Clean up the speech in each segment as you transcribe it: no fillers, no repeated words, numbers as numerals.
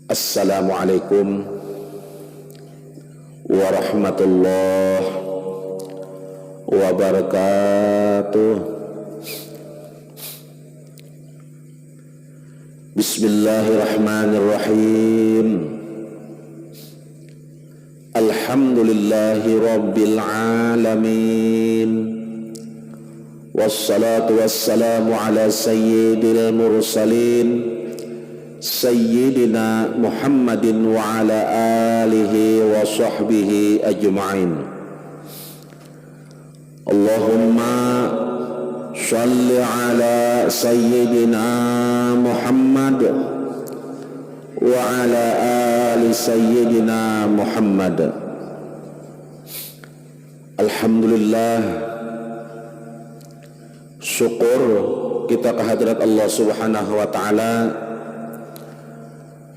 Assalamualaikum warahmatullahi wabarakatuh. Bismillahirrahmanirrahim. Alhamdulillahi rabbil alamin. Wassalatu wassalamu ala sayyidil mursalin Sayyidina Muhammadin wa ala alihi wa sahbihi ajma'in. Allahumma shalli ala Sayyidina Muhammad wa ala ali Sayyidina Muhammad. Alhamdulillah, syukur kita kehadirat Allah subhanahu wa ta'ala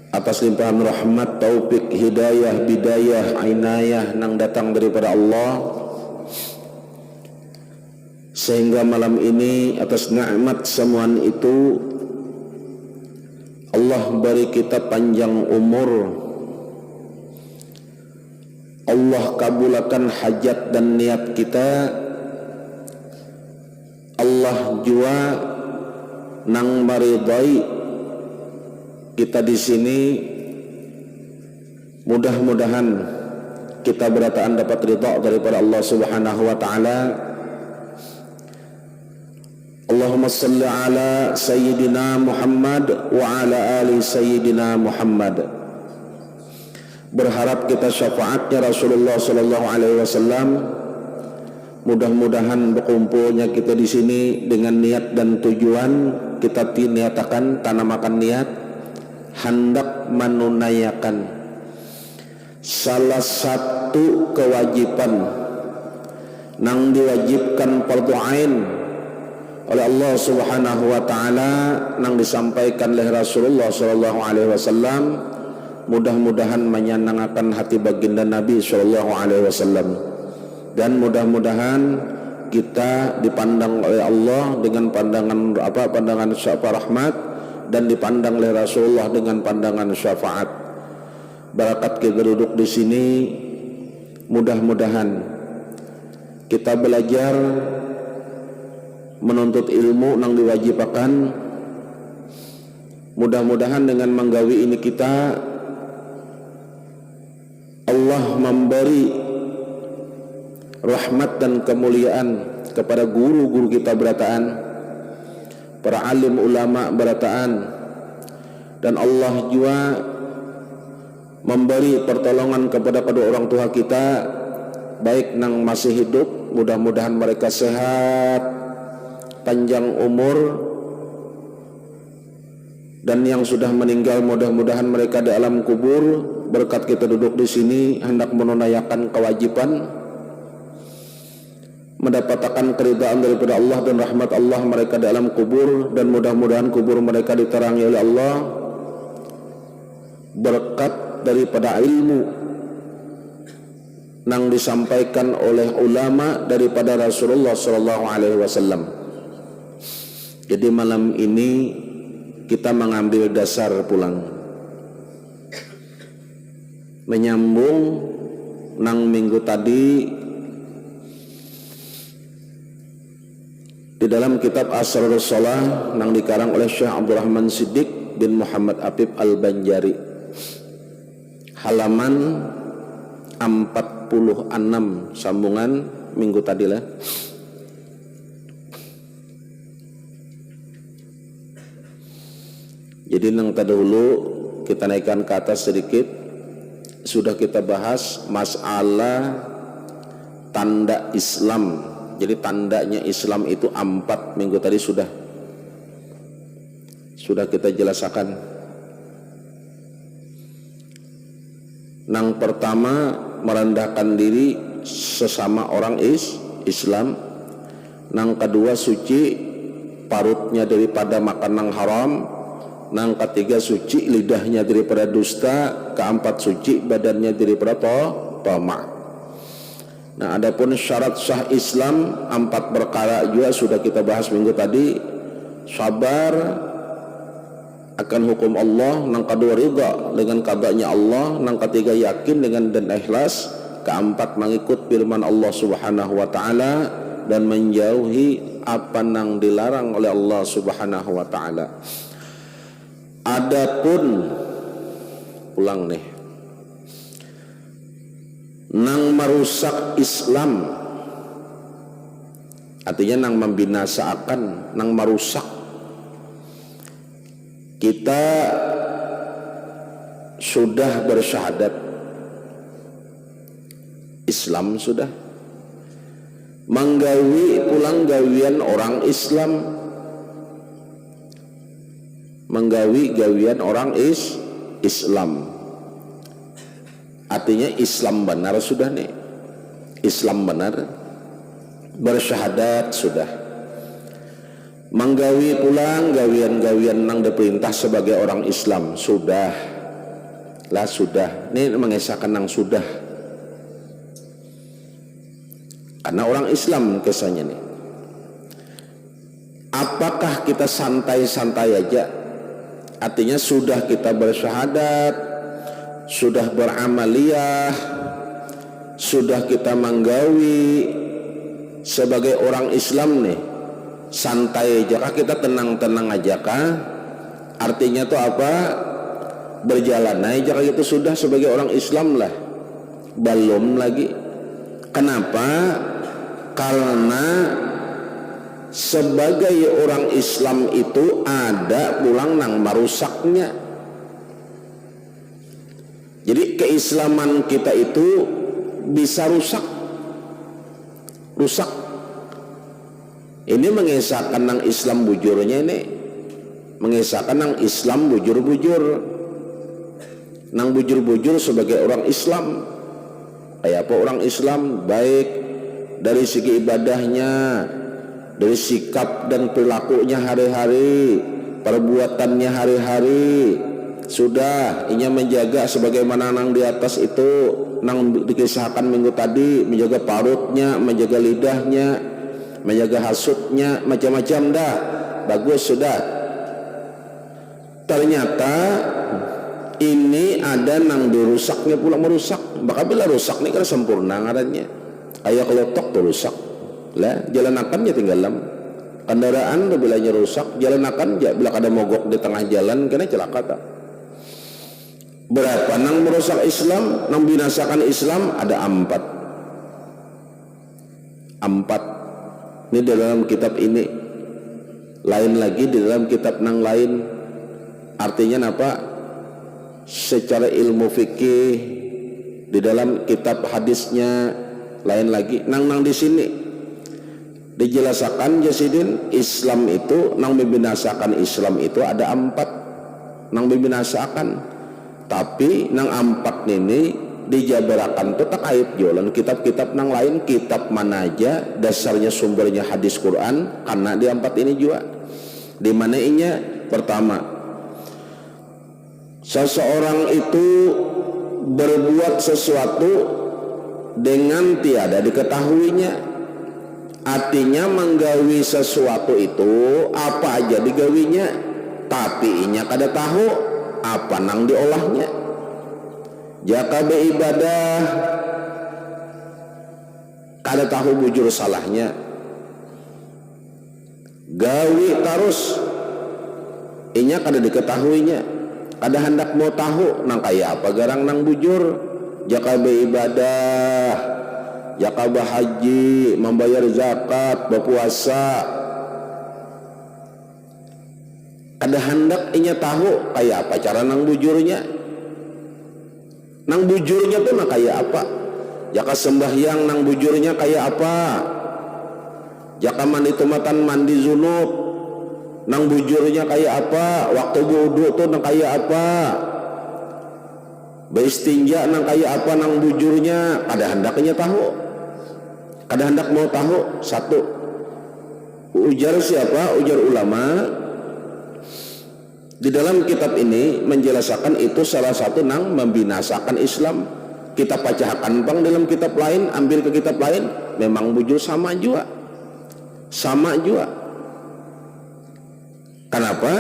atas limpahan rahmat, taufik, hidayah, bidayah, inayah nang datang daripada Allah, sehingga malam ini atas nikmat semuaan itu Allah beri kita panjang umur, Allah kabulkan hajat dan niat kita, Allah jua nang maridai kita di sini. Mudah-mudahan kita berataan dapat ridha daripada Allah Subhanahu wa taala. Allahumma shalli ala sayyidina Muhammad wa ala ali sayyidina Muhammad. Berharap kita syafaatnya Rasulullah sallallahu alaihi wasallam. Mudah-mudahan berkumpulnya kita di sini dengan niat dan tujuan kita niatakan tanamakan niat hendak menunaikan salah satu kewajiban nang diwajibkan fardu ain oleh Allah Subhanahu wa taala nang disampaikan oleh Rasulullah sallallahu alaihi wasallam. Mudah-mudahan menyenangkan hati baginda Nabi sallallahu alaihi wasallam, dan mudah-mudahan kita dipandang oleh Allah dengan pandangan syafaat rahmat, dan dipandang oleh Rasulullah dengan pandangan syafaat. Barakat kita duduk di sini, mudah-mudahan kita belajar menuntut ilmu nang diwajibkan. Mudah-mudahan dengan menggawi ini kita Allah memberi rahmat dan kemuliaan kepada guru-guru kita berataan, para alim ulama berataan, dan Allah juga memberi pertolongan kepada kedua orang tua kita, baik nang masih hidup, mudah-mudahan mereka sehat, panjang umur, dan yang sudah meninggal mudah-mudahan mereka di alam kubur. Berkat kita duduk di sini hendak menunaikan kewajiban, mendapatkan keridhaan daripada Allah dan rahmat Allah mereka di alam kubur, dan mudah-mudahan kubur mereka diterangi oleh Allah berkat daripada ilmu nang disampaikan oleh ulama daripada Rasulullah sallallahu alaihi wasallam. Jadi malam ini kita mengambil dasar pulang, menyambung nang minggu tadi di dalam kitab Asrarus Shalah nang dikarang oleh Syekh Abdurrahman Siddiq bin Muhammad Apib Al-Banjari, halaman 46, sambungan minggu tadi lah. Jadi nang terdahulu kita naikkan ke atas sedikit, sudah kita bahas masalah tanda Islam. Jadi tandanya Islam itu 4 minggu tadi sudah kita jelaskan. Nang pertama merendahkan diri sesama orang Islam. Nang kedua suci parutnya daripada makan nang haram. Nang ketiga suci lidahnya daripada dusta. Keempat suci badannya daripada tamak. Nah, adapun syarat sah Islam 4 perkara juga sudah kita bahas minggu tadi. Sabar akan hukum Allah, nang kedua ridha dengan qadanya Allah, nang ketiga yakin dengan dan ikhlas, keempat mengikut firman Allah Subhanahu wa taala dan menjauhi apa nang dilarang oleh Allah Subhanahu wa taala. Adapun ulang nih, nang merusak Islam, artinya nang membinasakan, nang merusak. Kita sudah bersyahadat, Islam sudah menggawi pulang gawian orang Islam, menggawi gawian orang Islam. Artinya Islam benar sudah nih, Islam benar, bersyahadat sudah, menggawi pulang gawian-gawian nang diperintah sebagai orang Islam sudah lah, sudah ini mengesahkan nang sudah, karena orang Islam kesannya nih. Apakah kita santai-santai aja? Artinya sudah kita bersyahadat, sudah beramaliyah, sudah kita menggawi sebagai orang Islam nih, santai aja kah, kita tenang-tenang aja kah? Artinya tuh apa? Berjalan aja kah gitu sudah sebagai orang Islam lah? Belum lagi. Kenapa? Karena sebagai orang Islam itu ada pulang nang merusaknya. Jadi keislaman kita itu bisa rusak. Ini mengesahkan nang Islam bujurnya, ini mengesahkan nang Islam bujur-bujur, nang bujur-bujur sebagai orang Islam. Kayak apa orang Islam? Baik dari segi ibadahnya, dari sikap dan perilakunya hari-hari, perbuatannya hari-hari, sudah inya menjaga sebagaimana nang di atas itu nang dikisahkan minggu tadi, menjaga parutnya, menjaga lidahnya, menjaga hasutnya, macam-macam dah, bagus sudah. Ternyata ini ada nang dirusaknya pula merusak. Maka bila rusak nih kan sempurna ngarannya. Kayak kelotok tuh rusak lah, jalan akannya tinggalan. Kendaraan tuh bilanya rusak, jalan akan ya bila ada mogok di tengah jalan kena celaka tak. Berapa nang merusak Islam, nang binasakan Islam? Ada 4. Ini dalam kitab ini, lain lagi di dalam kitab nang lain. Artinya apa? Secara ilmu fikih di dalam kitab hadisnya lain lagi. Nang di sini dijelaskan Jasidin, Islam itu nang membinasakan Islam itu ada 4 nang membinasakan. Tapi nang 4 ini dijabarakan tuh tak kait jualan kitab-kitab nang lain. Kitab mana aja dasarnya sumbernya hadis Quran, karena di 4 ini juga. Di mana inya? Pertama, seseorang itu berbuat sesuatu dengan tiada diketahuinya. Artinya menggawi sesuatu itu apa aja digawinya, tapi inya kada tahu apa nang diolahnya. Jaka beribadah kada tahu bujur salahnya, gawi terus inya kada diketahuinya, kada hendak mau tahu nang kaya apa garang nang bujur. Jaka beribadah, jaka bahaji, membayar zakat, berpuasa, kada hendak inya tahu kaya apa cara nang bujurnya. Nang bujurnya tuh nang kaya apa? Jaka sembahyang nang bujurnya kaya apa? Jaka mandi tumatan mandi junub nang bujurnya kaya apa? Waktu wudu tuh nang kaya apa? Beristinja nang kaya apa nang bujurnya? Kada hendaknya tahu, kada hendak mau tahu. 1. Ujar siapa? Ujar ulama di dalam kitab ini menjelaskan itu salah satu nang membinasakan Islam. Kita pacahkan bang dalam kitab lain, ambil ke kitab lain, memang bujur sama juga. Kenapa?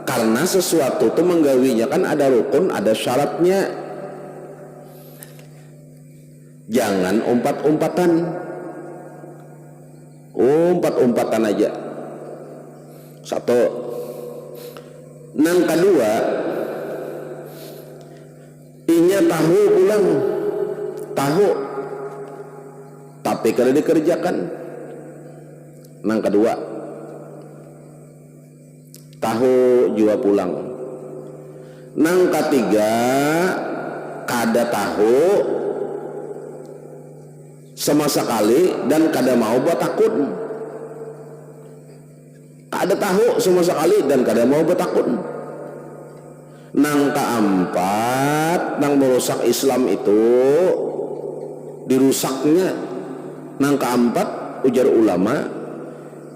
Karena sesuatu itu menggawinya kan ada rukun, ada syaratnya. Jangan umpat-umpatan. Umpat-umpatan aja. Satu. Nang kedua, inya tahu pulang. Tahu. Tapi kalau dikerjakan. Nang kedua, tahu juga pulang. Nang ketiga, kada tahu sama sekali dan kada mau buat takut. Kada tahu sama sekali dan kada mau buat takut. Nang keempat, nang merusak Islam itu dirusaknya. Nang keempat, ujar ulama,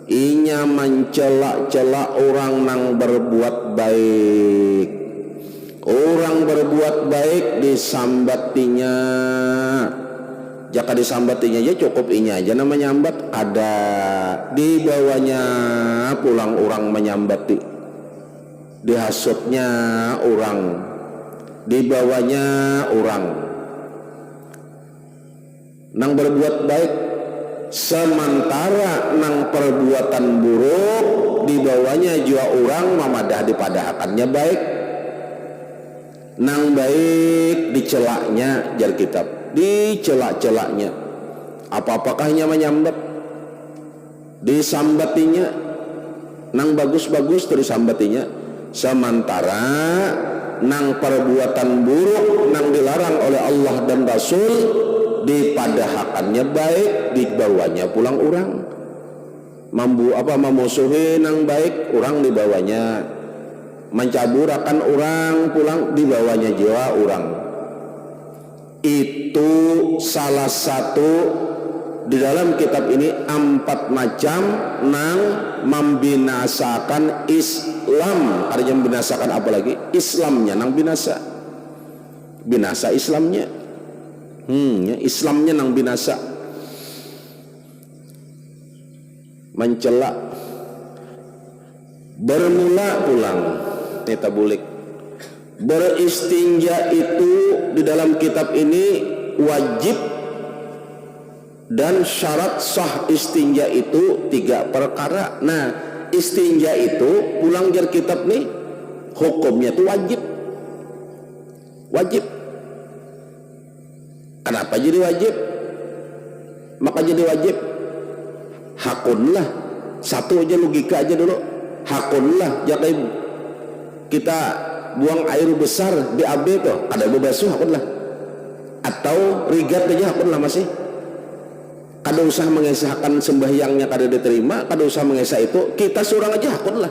inya mencela-cela orang nang berbuat baik. Orang berbuat baik disambatinya. Jika disambatinya aja cukup inya aja namanya nyambat. Ada di bawahnya pulang orang menyambati. Dihasutnya orang. Di bawahnya orang. Nang berbuat baik. Sementara nang perbuatan buruk dibawanya juga orang mamadah dipadahkannya baik. Nang baik dicelaknya jar kitab, dicelak-celaknya. Apa-apakahnya menyambat, disambatinya. Nang bagus-bagus terus sambatinya. Sementara nang perbuatan buruk nang dilarang oleh Allah dan Rasul dipadahakannya baik, dibawanya pulang orang. Memusuhi nang baik, orang dibawanya. Mencaburakan orang pulang, dibawanya jiwa orang. Itu salah satu di dalam kitab ini 4 macam nang membinasakan Islam. Artinya membinasakan apa lagi? Islamnya nang binasa. Binasa Islamnya. Islamnya nang binasa. Mencela. Bermula pulang nita bulik. Beristinja itu di dalam kitab ini wajib dan syarat sah istinja itu 3 perkara. Nah, istinja itu pulang jar kitab nih hukumnya itu wajib. Wajib. Kenapa jadi wajib? Maka jadi wajib hakunlah. Satu aja logika aja dulu. Hakunlah. Jangan kita buang air besar di AB tuh ada bebasuh hakunlah. Atau rigat aja hakunlah masih. Kada usah mengesahkan sembahyangnya kada diterima. Kada usah mengesah itu. Kita seorang aja hakunlah.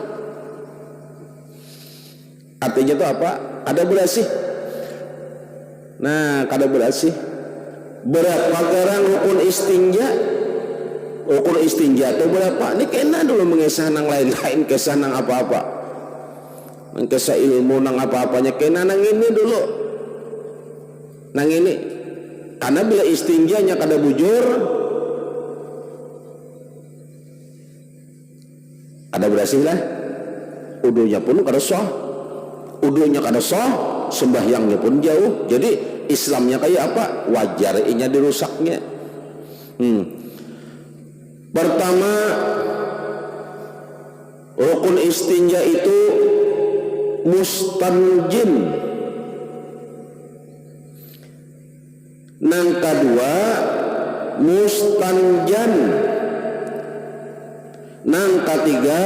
Artinya itu apa? Ada berasih. Nah, kada berasih. Berapa garang rukun istinja? Rukun istinja itu berapa? Ini kena dulu mengesah nang lain-lain, kesah nang apa-apa. Mengesah ilmu nang apa-apanya kena nang ini dulu. Nang ini. Karena bila istinjanya kada bujur, ada berhasil lah. Udunya pun kada sah. Udunya kada sah, sembahyangnya pun jauh. Jadi Islamnya kayak apa? Wajar inya dirusaknya. Pertama, rukun istinja itu mustanjin. Nang kedua, mustanjan. Nang ketiga,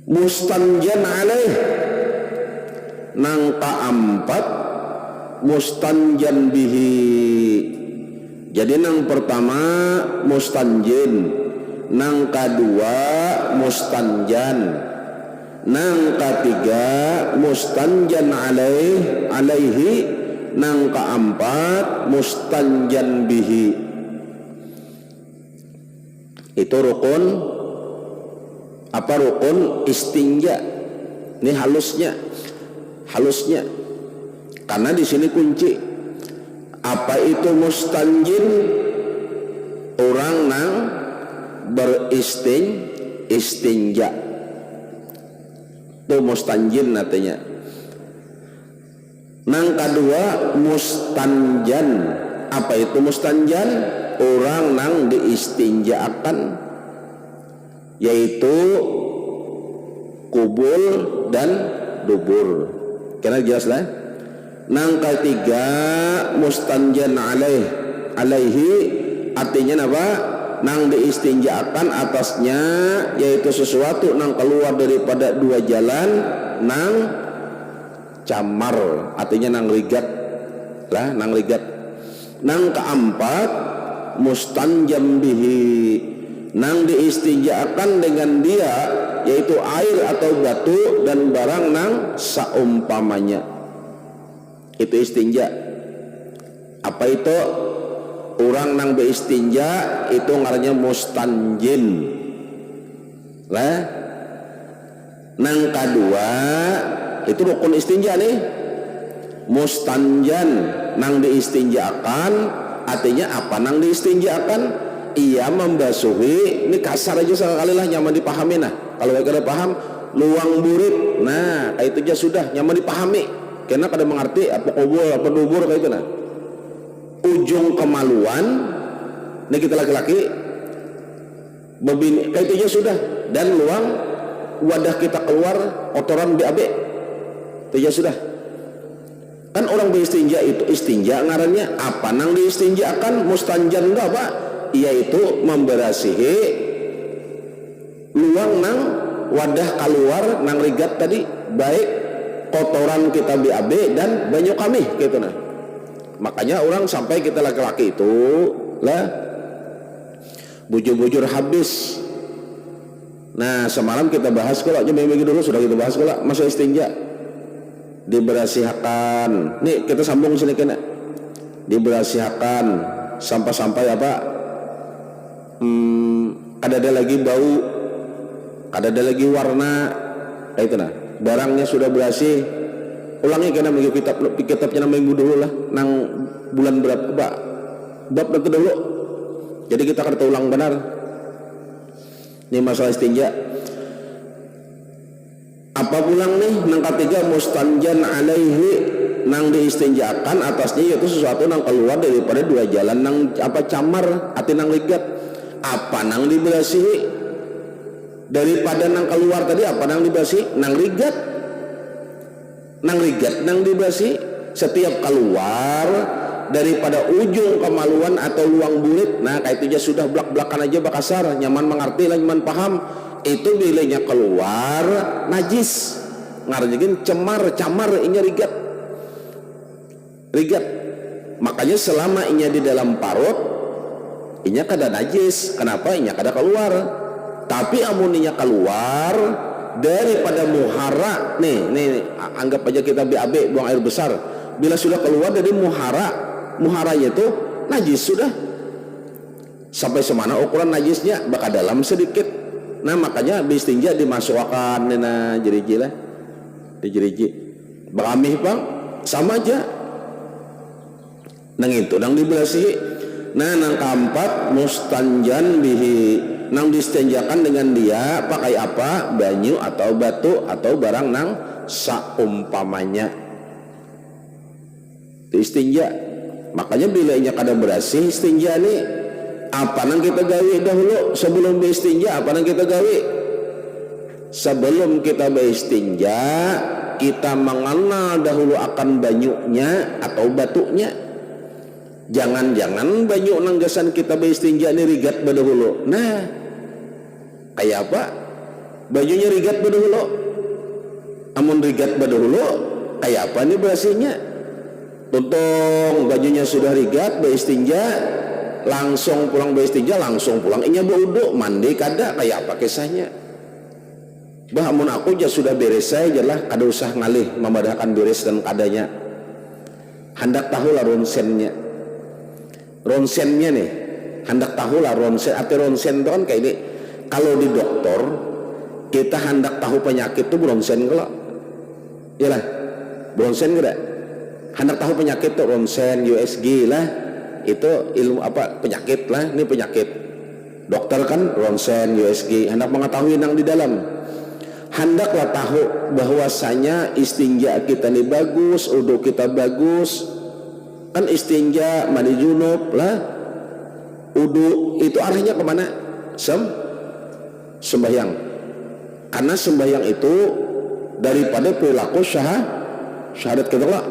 mustanjan alaih. Nang keempat, mustanjan bihi. Jadi nang pertama mustanjin, nang kedua mustanjan, nang ketiga mustanjan alaihi, nang keempat mustanjan bihi. Itu rukun apa? Rukun istinja. Ini halusnya, karena di sini kunci. Apa itu mustanjin? Orang nang istinja. Itu mustanjin artinya. Nang kedua mustanjan. Apa itu mustanjan? Orang nang diistinjaakan, yaitu kubul dan dubur. Kena jelas lah. Nang ketiga mustanjan alaihi artinya apa? Nang diistinjaakan atasnya, yaitu sesuatu nang keluar daripada dua jalan, nang camar artinya nang rigat lah, nang rigat. Nang keempat mustanjam bihi, nang diistinjaakan dengan dia, yaitu air atau batu dan barang nang saumpamanya. Itu istinja. Apa itu? Orang nang beistinja itu ngarannya mustanjin lah. Nang kedua itu rukun istinja nih, mustanjan, nang diistinjakan artinya apa? Nang diistinjakan ia membasuhi, ini kasar aja sekali lah, nyaman dipahami. Nah kalau mereka udah paham, luang burit, nah kayak itu aja sudah nyaman dipahami, karena kada mengerti apa kubur apa dubur kayak itu. Nah ujung kemaluan, ini kita laki-laki kayak itu aja sudah, dan luang wadah kita keluar kotoran BAB itu aja sudah. Kan orang beristinja itu istinja ngarannya apa? Nang diistinjakan mustanjan enggak apa? Yaitu memberasihi luang nang wadah keluar nang rigat tadi, baik kotoran kita BAB dan banyu kami gitu. Nah makanya orang sampai kita laki-laki itu lah bujur-bujur habis. Nah semalam kita bahas kalau aja minggu dulu sudah kita bahas kalau masa istinja diberasihakan. Nih kita sambung sini kena diberasihakan sampai apa? Ada lagi bau, ada lagi warna, kayak itu nah. Barangnya sudah bersih, ulangi kena minggu kitabnya minggu dulu lah. Nang bulan berapa bab itu dulu. Jadi kita akan ulang benar. Ini masalah istinja. Apa pulang nih? Nang ketiga mustanjan alaihi, nang diistinjakan atasnya yaitu sesuatu nang keluar daripada dua jalan, nang apa camar ati nang ligat. Apa nang diberasihi daripada nang keluar tadi? Apa nang diberasihi? Nang rigat nang diberasihi. Setiap keluar daripada ujung kemaluan atau luang bulit, nah kayak itu aja sudah belak-belakan aja bakasar, nyaman mengerti lah, nyaman paham. Itu bilanya keluar najis ngarjegin camar inya rigat. Makanya selama inya di dalam parut inya kada najis. Kenapa? Inya kada keluar. Tapi amun inya keluar daripada muhara, nih anggap aja kita BAB buang air besar, bila sudah keluar dari muharanya itu najis sudah. Sampai semana ukuran najisnya bakal dalam sedikit. Nah makanya bistinja dimasukkan nena jeriji lah, di jeriji beramih bang sama aja. Nang itu nang diberasihi. Nah nang keempat mustanjan bihi, nang distenjakan dengan dia pakai apa? Banyu atau batu atau barang nang saumpamanya. Itu istinja. Makanya bila inya kada bersih istinja nih, apa nang kita gawe dahulu sebelum beristinja? Apa nang kita gawe? Sebelum kita beristinja, kita mengenal dahulu akan banyunya atau batunya. Jangan-jangan banyu nang gasan kita beristinja ini rigat badahulu. Nah, kayak apa? Banyunya rigat badahulu. Amun rigat badahulu, kayak apa nih bersihnya? Tuntung bajunya sudah rigat beristinja, langsung pulang beristinja, langsung pulang inya berwudu, mandi kada, kayak apa kisahnya? Bah amun aku aja sudah beres saya jelah, kada usah ngalih membadahkan beres dan kadanya. Hendak tahulah ronsennya nih, hendak tahulah ronsen. Arti ronsen itu kan kayak ini, kalau di dokter kita hendak tahu penyakit itu ronsen kalau Yalah, ronsen gak? Hendak tahu penyakit tuh ronsen, USG lah, itu ilmu apa penyakit lah, ini penyakit. Dokter kan ronsen, USG, hendak mengetahui yang di dalam. Hendaklah tahu bahwasanya istinja kita ini bagus, wudu kita bagus. Kan istinja, mandi junub lah, wudu itu arahnya kemana? Sembahyang. Karena sembahyang itu daripada perilaku syahadat kita lah.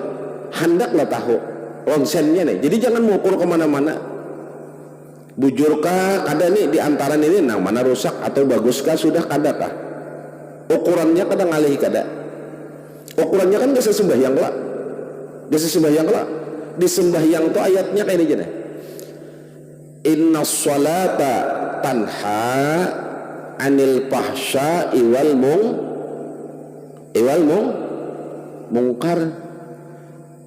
Hendaklah tahu ronsennya nih. Jadi jangan mengukur kemana-mana. Bujurkah kada nih di antara ini, nah mana rusak atau baguskah sudah kada kah? Ukurannya kada ngalih kada. Ukurannya kan gak sesembahyang lah. Gak sesembahyang lah. Di sembahyang tuh ayatnya kayak ini aja nih. Inna sholata tanha anil fahsya iwal mungkar.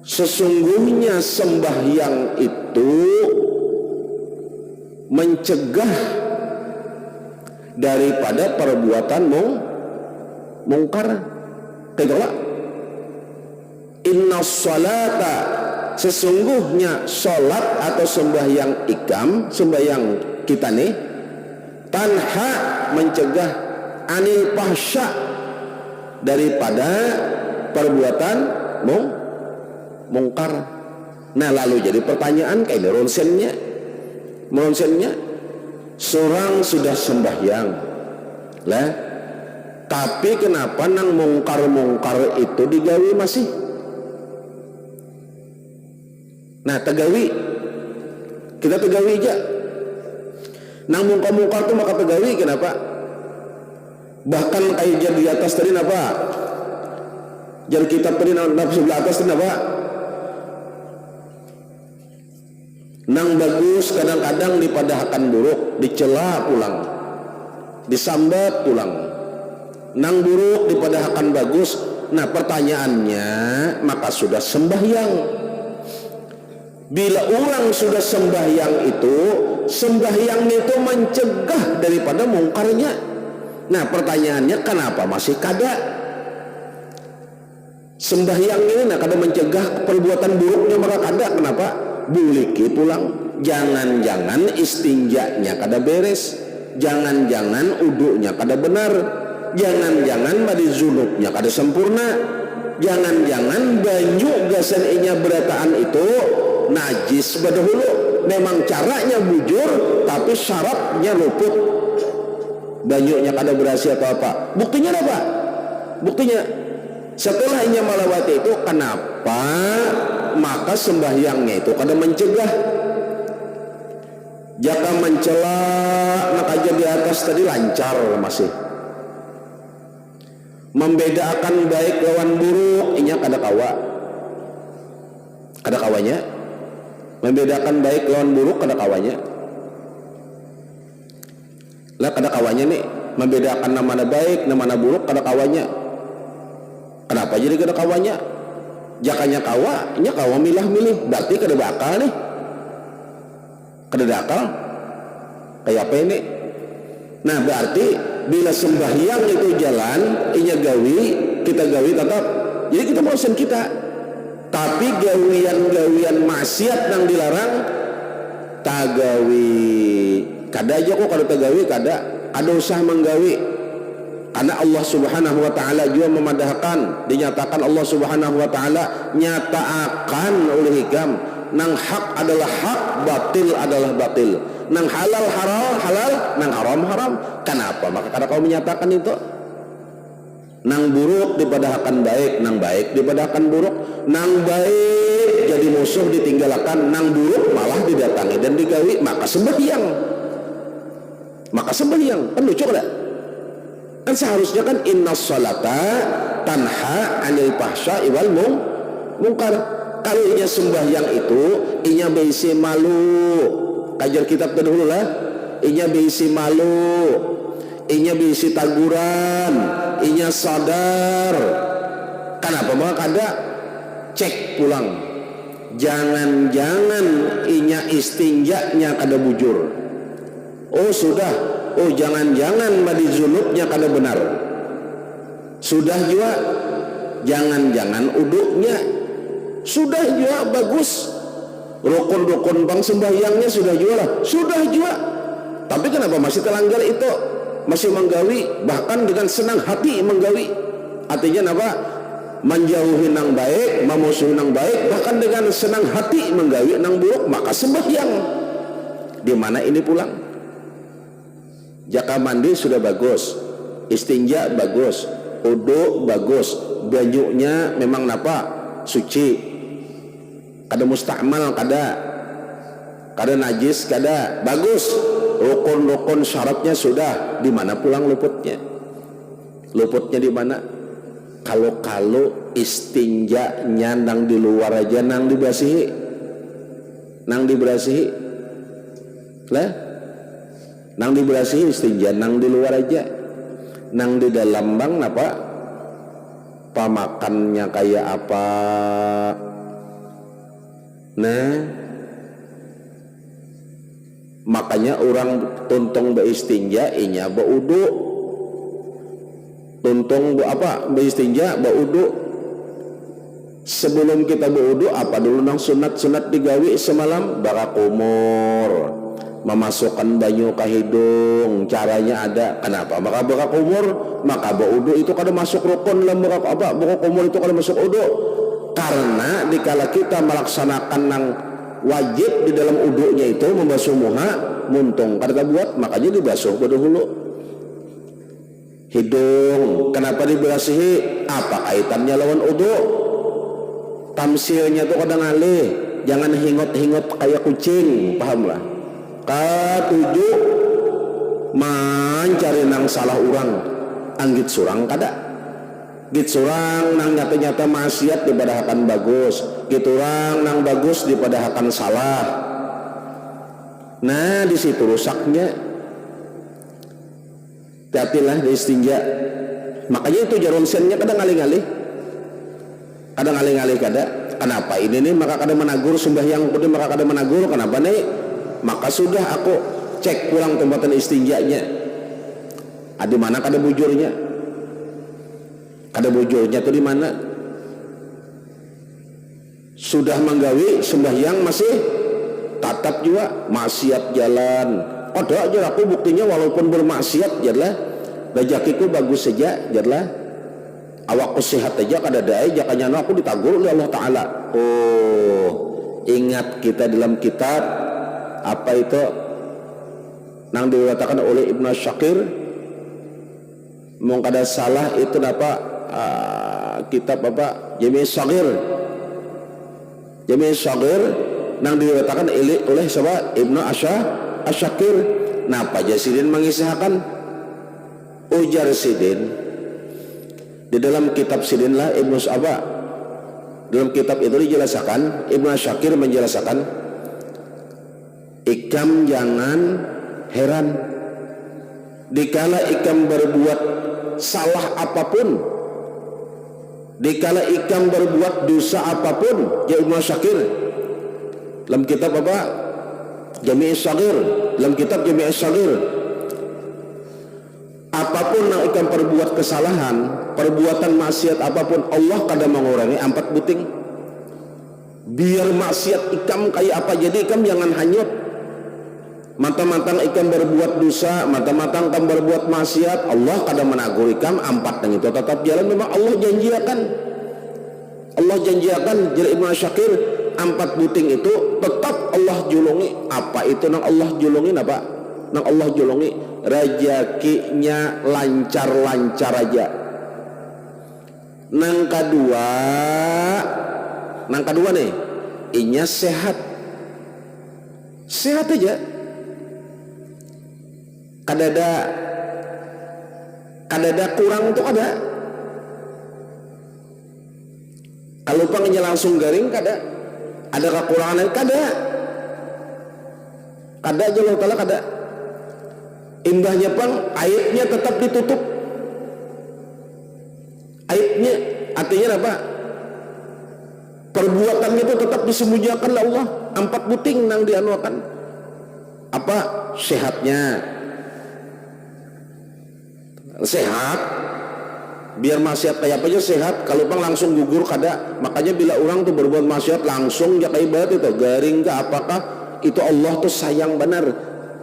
Sesungguhnya sembahyang itu mencegah daripada perbuatan mungkar. Kedua, inna sholata, sesungguhnya sholat atau sembahyang ikam, sembahyang kita nih, tanha mencegah anil fahsya, daripada perbuatan mungkar. Nah lalu jadi pertanyaan kayak ronsennya seorang sudah sembahyang lah, tapi kenapa nang mungkar itu digawi masih? Nah tegawi, kita tegawi aja. Nang mungkar itu maka tegawi kenapa? Bahkan kayak jadi di atas tadi apa? Jadi kitab tadi nafsu sebelah atas tadi apa? Nang bagus kadang-kadang dipadahkan buruk, dicela pulang, disambat pulang. Nang buruk dipadahkan bagus. Nah pertanyaannya, maka sudah sembahyang. Bila orang sudah sembahyang itu, sembahyang itu mencegah daripada mungkarnya. Nah pertanyaannya, kenapa masih kada? Sembahyang ini nah kada mencegah perbuatan buruknya maka kada, kenapa? Buliki pulang. Jangan-jangan istinjanya kada beres, jangan-jangan udunya kada benar, jangan-jangan mandi junubnya kada sempurna, jangan-jangan banyu gasan inya berataan itu najis badahulu. Memang caranya bujur tapi syaratnya luput, banyunya kada berhasil atau apa. Buktinya apa? Buktinya setelah inya melewati itu, kenapa maka sembahyangnya itu kada mencegah? Jika mencela nak aja di atas tadi lancar masih. Membedakan baik lawan buruk inya kada kawa. Kada kawanya. Membedakan baik lawan buruk kada kawanya. Lah kada kawanya nih, membedakan mana baik mana buruk kada kawanya. Kenapa jadi kada kawanya? Jakanya kawa, nya kawa milah-milih, berarti kada bakal nih. Kada dakal. Kayak apa ini? Nah, berarti bila sembahyang itu jalan, inya gawi, kita gawi tetap. Jadi kita bosan kita. Tapi gawian-gawian maksiat yang dilarang tagawi. Kada aja kok kada tagawi, kada usah menggawi. Karena Allah Subhanahu wa taala juga memadahkan, dinyatakan Allah Subhanahu wa taala nyatakan oleh hikam, nang hak adalah hak, batil adalah batil. Nang halal halal, nang haram haram. Kenapa? Maka karena kau menyatakan itu. Nang buruk dipadahkan baik, nang baik dipadahkan buruk. Nang baik jadi musuh ditinggalkan, nang buruk malah didatangi dan digawi. Maka sembahyang. Kan lucu kan? Kan seharusnya kan inna sholata tanha anil fahsya iwal mungkar. Kalau inya sembahyang itu inya beisi malu, kajar kitab dahulu lah, inya beisi malu, inya beisi taguran, inya sadar. Kenapa maka kada cek pulang? Jangan-jangan inya istinjanya kada bujur. Oh sudah. Oh jangan-jangan mandi junubnya kada benar. Sudah juga jangan-jangan uduknya sudah juga bagus, rukun-rukun bang sembahyangnya sudah juga, tapi kenapa masih terlanggar itu, masih menggawi, bahkan dengan senang hati menggawi. Artinya apa? Menjauhi nang baik, memusuhi nang baik, bahkan dengan senang hati menggawi nang buruk. Maka sembahyang di mana ini pulang, jaka mandi sudah bagus, istinja bagus, wudu bagus, bajunya memang napa suci, kada mustakmal, kada najis, kada bagus, rukun-rukun syaratnya sudah. Di mana pulang luputnya di mana? Kalau istinjanya nang di luar aja, nang diberasihi lah, nang diberasihi istinja nang di luar aja, nang di dalam bang napa pamakannya kayak apa. Nah, makanya orang tuntong beistinja inya baudu, tuntong beistinja baudu. Sebelum kita baudu apa dulu nang sunat digawi semalam? Barakumur, memasukkan banyu ke hidung, caranya ada. Kenapa? Maka barakumur, maka baudu itu kada masuk rukun dalam barakumur itu kada masuk udu. Karena dikala kita melaksanakan nang wajib di dalam udunya itu membasuh muha, muntung kada buat, makanya dibasuh pada hulu. Hidung kenapa diberasihi? Apa kaitannya lawan udu? Tamsilnya tuh kadang ngalih, jangan hingot-hingot kayak kucing, paham lah. Katujuh mencari nang salah orang, anggit surang kada, git surang nang nyata-nyata maksiat dipadahakan bagus, git orang nang bagus dipadahakan salah. Nah di situ rusaknya. Hati-hatilah di istinja. Makanya itu jarum sennya kadang ngalih-ngalih, kada. Kenapa ini nih? Maka kada menagur sembahyang pun maka kada menagur. Kenapa nih? Maka sudah aku cek pulang tempatan istinjanya. Di mana kada bujurnya? Kada bujurnya tuh di mana? Sudah menggawi sembahyang masih tatap juga maksiat jalan. Ada aja aku buktinya walaupun bermaksiat jadilah rezekiku bagus saja jadilah awakku sehat aja kada dai jakanya aku ditagur oleh Allah Ta'ala. Oh, ingat kita dalam kitab apa itu nang dikatakan oleh Ibnu Syakir, mung kada salah itu apa kitab apa Jami' Syagir nang dikatakan oleh siapa? Ibnu Asyakir. Napa aja sidin mengisahkan? Ujar sidin di dalam kitab sidin lah Ibnu dalam kitab itu dijelaskan, Ibnu Asyakir menjelaskan, ikam jangan heran dikala ikam berbuat salah apapun, dikala ikam berbuat dosa apapun. Ya Ibnu Asyakir dalam kitab apa? Jami' Syagir, dalam kitab Jami' Syagir, apapun yang ikam perbuat kesalahan, perbuatan maksiat apapun, Allah kada mengurangi 4 buting. Biar maksiat ikam kayak apa, jadi ikam jangan hanyut. Mata-matang ikam berbuat dosa, mata-matang ikam berbuat maksiat, Allah kada menagur ikam 4 yang itu tetap jalan. Memang Allah janjiakan jadi Ibnu Syakir 4 buting itu tetap Allah julungi. Apa itu nang Allah julungi? Napa nang Allah julungi? Rezekinya lancar-lancar aja. Nang kedua nih, inya sehat aja. Kadada kurang tuh ada. Kalau pangnya langsung garing kada. Ada kekurangan kada aja Allah Ta'ala kada. Imbahnya pang aibnya tetap ditutup. Aibnya artinya apa? Perbuatannya itu tetap disembunyikan oleh Allah. 4 buting nang dianuakan. Apa? Sehatnya sehat, biar maksiat kayak apa aja sehat, kalau pang langsung gugur kada. Makanya bila orang tuh berbuat maksiat langsung ya kayak ibarat itu garing ke apakah itu Allah tuh sayang benar,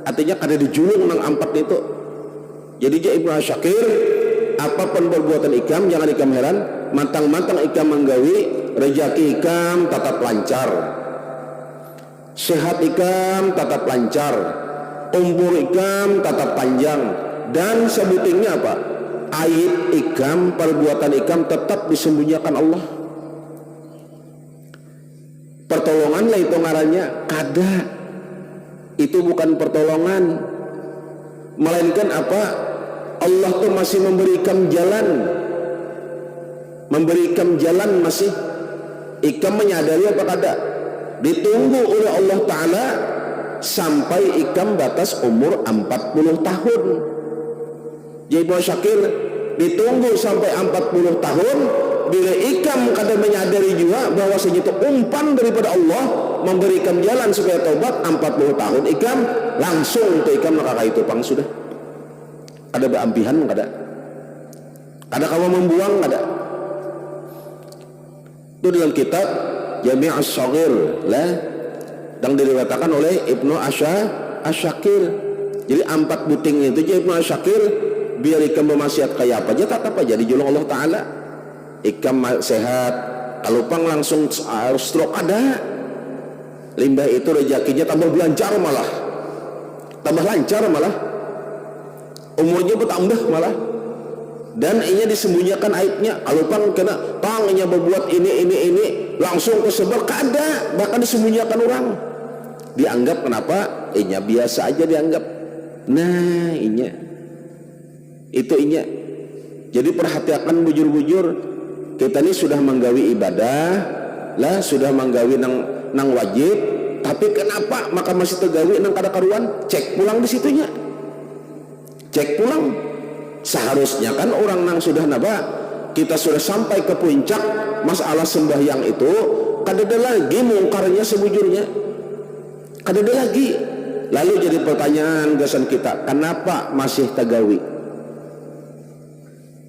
artinya kada dijulung nang ampat itu. Jadi dia Ibnu Asyakir, apapun perbuatan ikam jangan ikam heran, mantang-mantang ikam menggawi rejeki ikam tetap lancar, sehat ikam tetap lancar, umur ikam tetap panjang, dan sebutingnya apa? Aib ikam, perbuatan ikam tetap disembunyikan Allah. Pertolongan lah itu ngarannya kada. Itu bukan pertolongan, melainkan apa? Allah tuh masih memberikan jalan, memberikan jalan masih. Ikam menyadari apa kada? Ditunggu oleh Allah Ta'ala sampai ikam batas umur 40 tahun. Jadi Ibnu Syakir ditunggu sampai 40 tahun. Bila ikam kada menyadari juga bahwa itu umpan daripada Allah memberikan jalan supaya taubat 40 tahun, ikam langsung untuk ikam nakaka itu pang sudah. Ada beampihan kada? Ada kamu membuang kada? Itu dalam kitab Jami' As-Shaghir lah yang diriwayatkan oleh Ibnu Asyakir. Jadi 4 buting itu jadi Ibnu Asyakir biar ikam bermaksiat kayak apa aja tetap aja dijulung Allah Ta'ala. Ikam sehat, kalau pang langsung stroke ada. Limbah itu rezekinya tambah lancar malah, tambah lancar malah, umurnya bertambah malah, dan ini disembunyikan aibnya. Kalau pang kena tangnya berbuat ini langsung kesebar kada, bahkan disembunyikan orang. Dianggap kenapa? Inya biasa aja dianggap. Nah inya itu inya. Jadi perhatikan bujur-bujur, kita ini sudah menggawi ibadah lah, sudah menggawi nang wajib, tapi kenapa maka masih tergawi nang kada karuan? Cek pulang di situnya, cek pulang. Seharusnya kan orang nang sudah naba, kita sudah sampai ke puncak masalah sembahyang itu, kada ada lagi mungkarnya sebujurnya, kada ada lagi. Lalu jadi pertanyaan gasan kita, kenapa masih tergawi?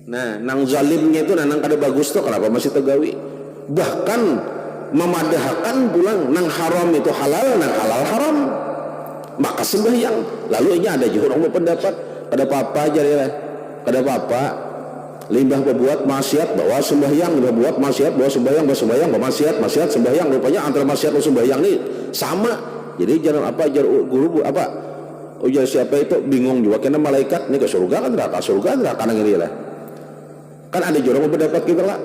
Nah, nang zalimnya itu nang kada bagus tuh kenapa masih tergawi? Bahkan memadahkan pulang nang haram itu halal, nang halal haram, maka sembahyang. Lalu ini ada juga orang berpendapat kada apa-apa aja ya, kada apa-apa limbah berbuat maksiat bawa sembahyang, berbuat maksiat bawa sembahyang, bersembahyang bawa maksiat sembahyang. Rupanya antara maksiat dan sembahyang ini sama. Jadi jangan apa ajar guru apa ujar siapa itu bingung juga, karena malaikat ini ke surga kan neraka nang ini lah. Kan ada jorong berpendapat kita lah.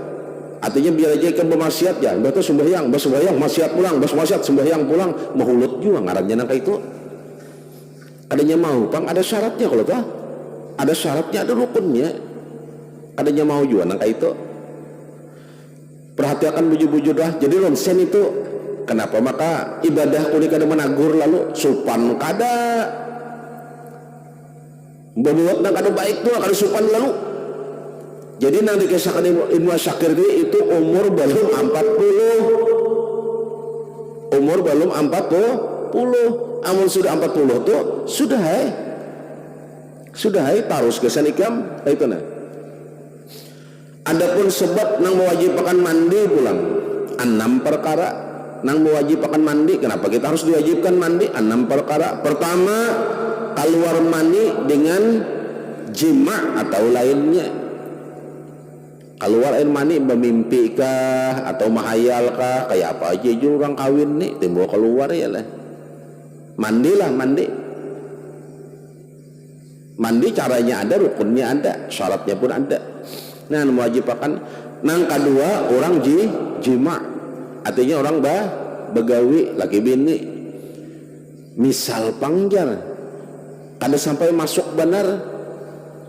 Artinya biar aja ikan bermaksiat ya, betul sembahyang, maksiat pulang, maksiat sembahyang pulang, mahulut juga ngarannya nang kayak itu. Adanya mau, pang ada syaratnya kalau tuh, ada syaratnya, ada rukunnya. Adanya mau juga nang kayak itu. Perhatikan bujur-bujur dah. Jadi ronsen itu kenapa maka ibadah kuning kada menagur lalu supan kada, berbuat nang kada baik tuh kada supan lalu. Jadi nang dikisahkan Ibnu Asyakir itu umur belum 40. Umur belum 40. Amun sudah 40 tuh sudah tarus kesan ikam itu nah. Adapun sebab nang mewajibkan mandi pulang 6 perkara nang mewajibkan mandi. Kenapa kita harus diwajibkan mandi? 6 perkara. Pertama, keluar mandi dengan jima atau lainnya. Keluar air mani bermimpi kah atau mahayal kah, kayak apa aja juga orang kawin nih timbul keluar ya lah. Mandilah mandi caranya ada, rukunnya ada, syaratnya pun ada. Nah mewajibkan. Nang kedua orang jima, artinya orang begawi laki bini. Misal pangjar kada sampai masuk benar,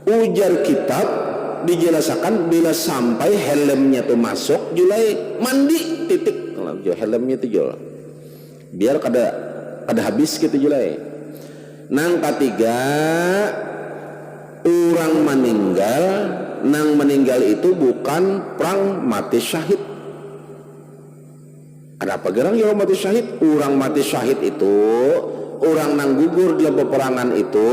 ujar kitab dijelaskan bila sampai helmnya tuh masuk julai mandi titik. Kalau helmnya itu jual biar kada habis gitu julai. Nang ketiga orang meninggal, nang meninggal itu bukan perang mati syahid. Ada apa gerang ya mati syahid? Orang mati syahid itu orang nang gugur dalam peperangan itu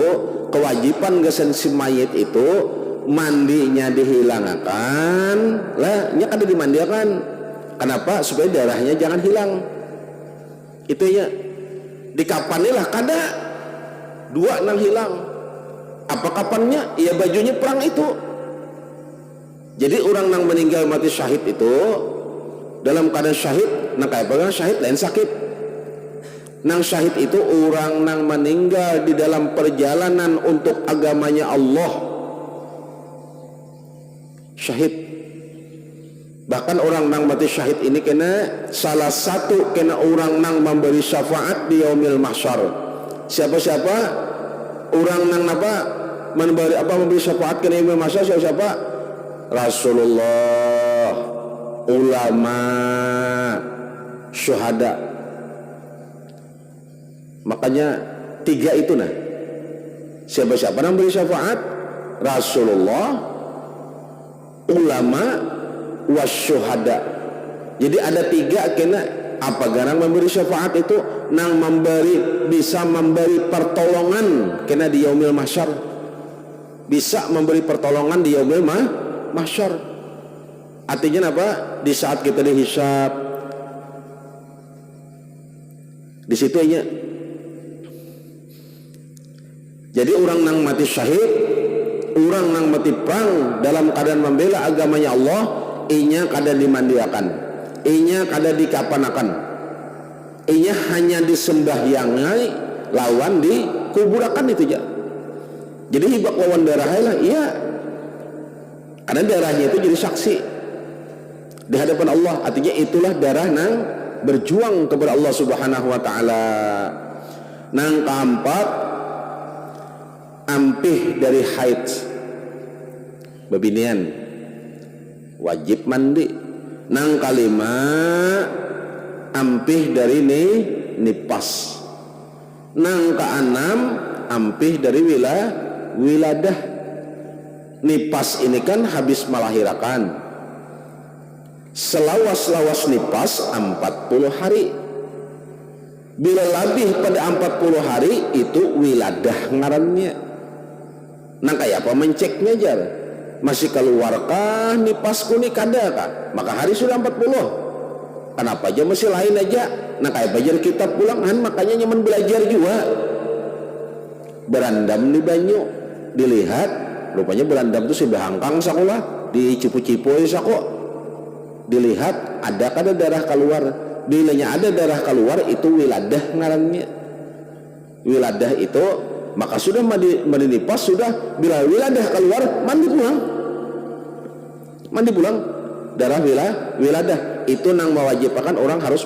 kewajiban gesen si mayit itu mandinya dihilangkan lah nya kada dimandiakan. Kenapa? Supaya darahnya jangan hilang. Itu ya di kapanilah kada dua nang hilang. Apa kapannya? Ya bajunya perang itu. Jadi orang nang meninggal mati syahid itu dalam keadaan syahid, nang kayak apa syahid lain sakit. Nang syahid itu orang nang meninggal di dalam perjalanan untuk agamanya Allah. Syahid. Bahkan orang nang mati syahid ini kena salah satu kena orang nang memberi syafaat di yaumil mahsyar. Siapa-siapa orang nang apa memberi syafaat kena yaumil mahsyar siapa? Rasulullah, ulama, syuhada. Makanya tiga itu nah. Siapa-siapa yang beri syafaat? Rasulullah, ulama, wasyuhada. Jadi ada tiga kena apa garang memberi syafaat itu nang bisa memberi pertolongan kena di yaumil mahsyar. Bisa memberi pertolongan di yaumil mahsyar. Artinya apa? Di saat kita dihisab, di situ aja. Jadi orang nang mati syahid, orang nang mati perang dalam keadaan membela agamanya Allah, inya kada dimandiakan, inya kada dikapanakan, inya hanya disembahyangai lawan dikuburakan itu aja. Jadi hibak lawan darahnya lah, iya. Karena darahnya itu jadi saksi di hadapan Allah. Artinya itulah darah nang berjuang kepada Allah Subhanahu wa taala. Nang keempat, ampih dari haid. Babinian wajib mandi. Nang kalima, ampih dari nipas. Nang keenam, ampih dari wiladah. Nipas ini kan habis melahirkan. Selawas-lawas nipas 40 hari. Bila lebih pada 40 hari itu wiladah ngarannya. Nah kayak apa menceknya jar? Masih keluarkah nipasku nih kada kah? Maka hari sudah 40. Kenapa aja masih lain aja? Nah kayak belajar kitab pulang kan makanya nyaman belajar juga. Berandam di banyu, dilihat rupanya berandam itu sudah hangkang sakulah, dicipu-cipu saku. Dilihat ada kada darah keluar, bilanya ada darah keluar itu wiladah ngarannya. Wiladah itu maka sudah mandi nipas sudah, bila wiladah keluar mandi pulang darah wiladah itu nang mewajibkan orang harus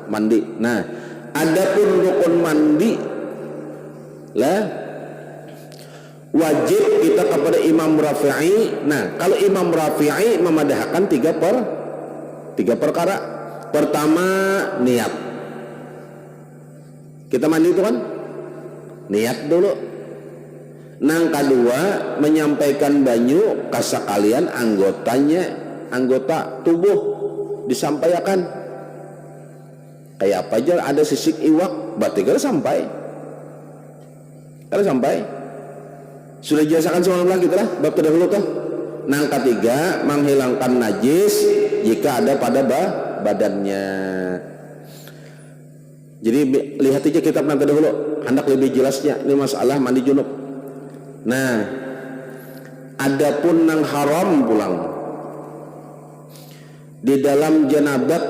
mandi. Nah adapun rukun mandi lah wajib kita kepada Imam Rafi'i. Nah kalau Imam Rafi'i memadahkan tiga perkara. Pertama niat. Kita mandi itu kan niat dulu. Nang kedua menyampaikan banyu kasakalian anggota tubuh disampaikan. Kayak apa aja ada sisik iwak berarti kalau sampai sudah dijelaskan semalam kita lah bab terdahulu tuh. Nang ketiga menghilangkan najis jika ada pada badannya. Jadi lihat aja kitab nanti dahulu hendak lebih jelasnya ini masalah mandi junub. Nah adapun nang haram pulang di dalam janabat,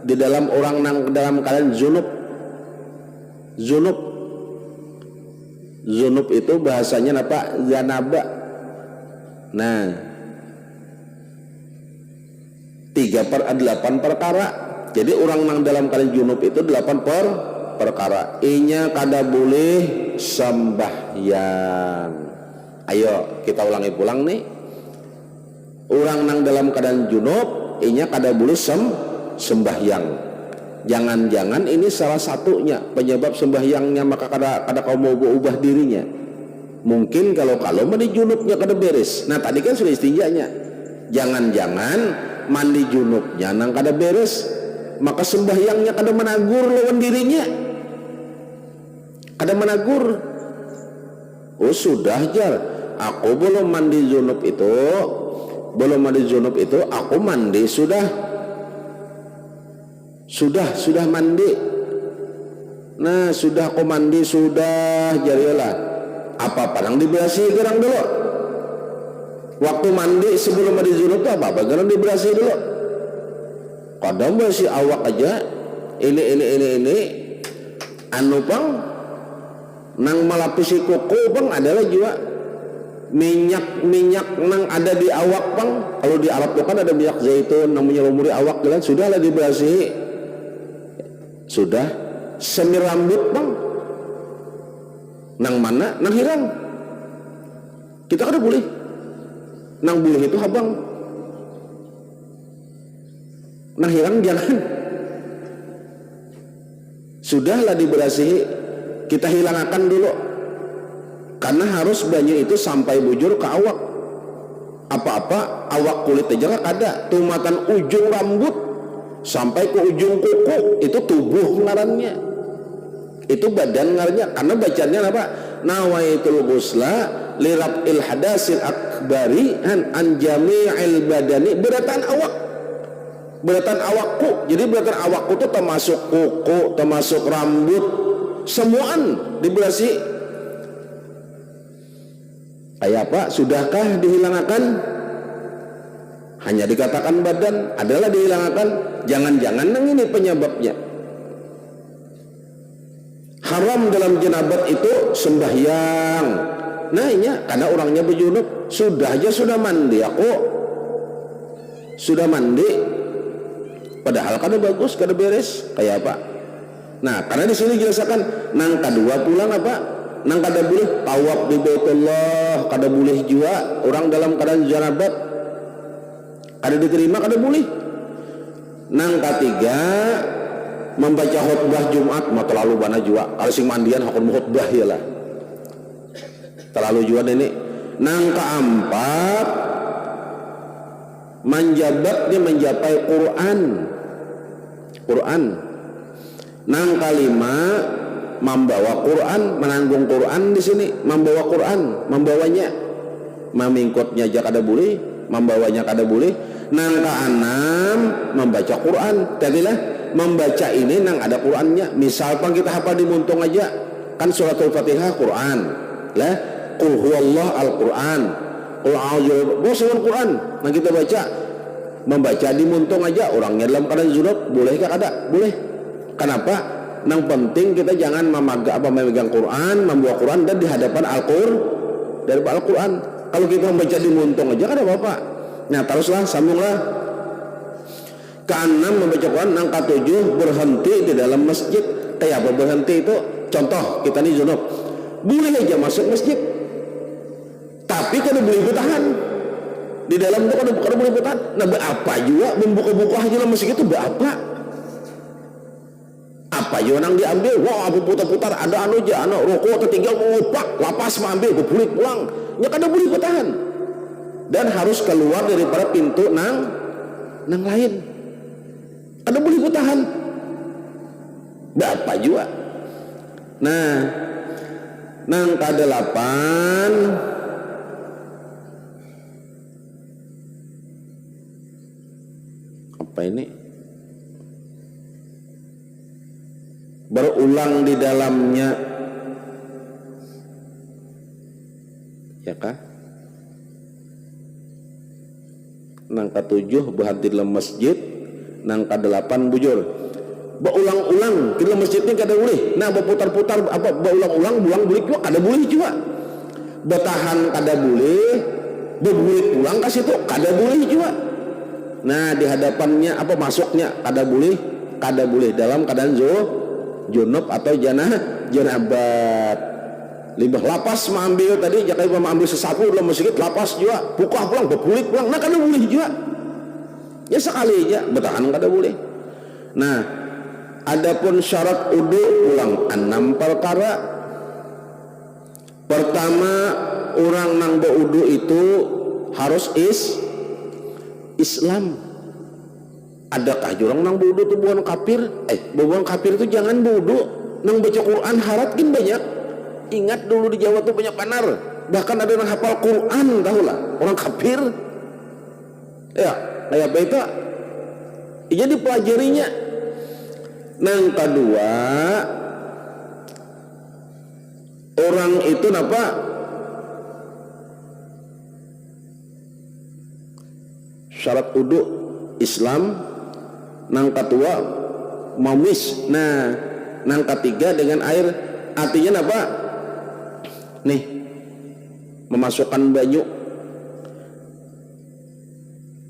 di dalam orang nang dalam keadaan Zunub itu bahasanya apa? Zanaba. Nah 8 perkara. Jadi orang nang dalam keadaan junub itu 8 perkara. Inya kada boleh sembahyang. Ayo kita ulangi pulang nih. Orang nang dalam keadaan junub inya kada boleh sembahyang. Jangan-jangan ini salah satunya penyebab sembahyangnya maka kada kau mau ubah dirinya. Mungkin kalau mandi junubnya kada beres. Nah tadi kan sudah istinjanya. Jangan-jangan mandi junubnya nang kada beres, maka sembahyangnya kada menagur lawan dirinya. Kada menagur. Oh sudah jar. aku belum mandi junub itu aku mandi sudah mandi. Nah sudah aku mandi sudah jadilah apa padang diberasi gerang dulu. Waktu mandi sebelum mandi junub itu apa gerang diberasi dulu. Kadang bersi awak aja ini anu pang nang melapisi kuku pang adalah juga minyak nang ada di awak pang. Kalau di Arab itu kan ada minyak zaitun namanya lumuri awak jalan sudahlah diberasi sudah semir rambut bang nang mana nang hirang kita kada boleh nang boleh itu habang nang hirang jangan sudahlah diberasi kita hilangkan dulu karena harus banyak itu sampai bujur ke awak apa-apa awak kulit aja ada tumatan ujung rambut sampai ke ujung kuku itu tubuh ngarannya itu badan ngarannya karena bacanya apa nawaitul ghusla liraf'il hadasil akbari an jami'il badani beratan awakku jadi beratan awakku itu termasuk kuku termasuk rambut semuaan diberasi kayak apa sudahkah dihilangkan hanya dikatakan badan adalah dihilangkan jangan-jangan nang ini penyebabnya haram dalam jenabat itu sembahyang nah ini karena orangnya berjunub sudah mandi aku sudah mandi padahal kada bagus kada beres kayak apa nah karena di sini jelaskan nang kedua pulang apa nang kada boleh tawaf di Baitullah kada boleh juga orang dalam keadaan jenabat kada diterima kada boleh nang ketiga membaca khutbah Jumat mah terlalu bana juga kalau sing mandian hakun khutbah ya lah terlalu juga ini nang keempat menjabatnya mencapai Quran nang kelima membawa Quran menanggung Quran di sini membawa Quran membawanya memingkutnya aja kada boleh membawanya kada boleh nang keenam membaca Quran tadilah membaca ini nang ada Qurannya misalkan kita hafal di muntung aja kan suratul Fatihah Quran lah qul huwallah al-Quran qul a'udzu birabbil Quran nah kita baca membaca di muntung aja orangnya dalam keadaan junub bolehkah kada boleh kenapa nang penting kita jangan memegang Quran membawa Quran dan di hadapan Al-Quran kalau kita membaca di muntung aja kada apa-apa nah teruslah sambunglah keenam membaca Quran nang ketujuh berhenti di dalam masjid kayak apa berhenti itu contoh kita nih junub boleh aja masuk masjid tapi kada boleh bertahan di dalam itu kada boleh bertahan nah berapa juga membuka-buka aja dalam masjid itu berapa juga nang diambil wah aku putar-putar ada anu aja anu rokok tertinggal mengupak lapas mengambil berpulik pulang nya kada boleh bertahan dan harus keluar daripada pintu nang lain kada boleh bertahan berapa juga nah nang kedelapan apa ini berulang di dalamnya ya kah nang ketujuh berhenti dalam masjid nang kedelapan bujur berulang-ulang di dalam masjid ini kada boleh nah berputar-putar apa berulang-ulang buang bulik juga kada boleh juga bertahan kada boleh berbulik pulang ke situ kada boleh juga nah di hadapannya apa masuknya kada boleh dalam keadaan junub atau janabat limbah lapas mengambil tadi jakai mengambil sesapu dalam masjid lapas juga buka pulang berpulik pulang nah kada boleh juga ya sekali aja bertahan kada boleh nah adapun syarat wudu pulang 6 perkara pertama orang nang berwudu itu harus Islam adakah jurang nang wudu itu bukan kafir bukan kafir itu jangan wudu nang baca Quran harat kan banyak ingat dulu di Jawa tuh banyak panar bahkan ada yang hafal Quran, tahulah orang kafir ya kayak beta jadi pelajarinya. Nang kedua orang itu napa syarat wudu Islam, nang kedua mamis, nah nang ketiga dengan air, artinya apa nih memasukkan banyu,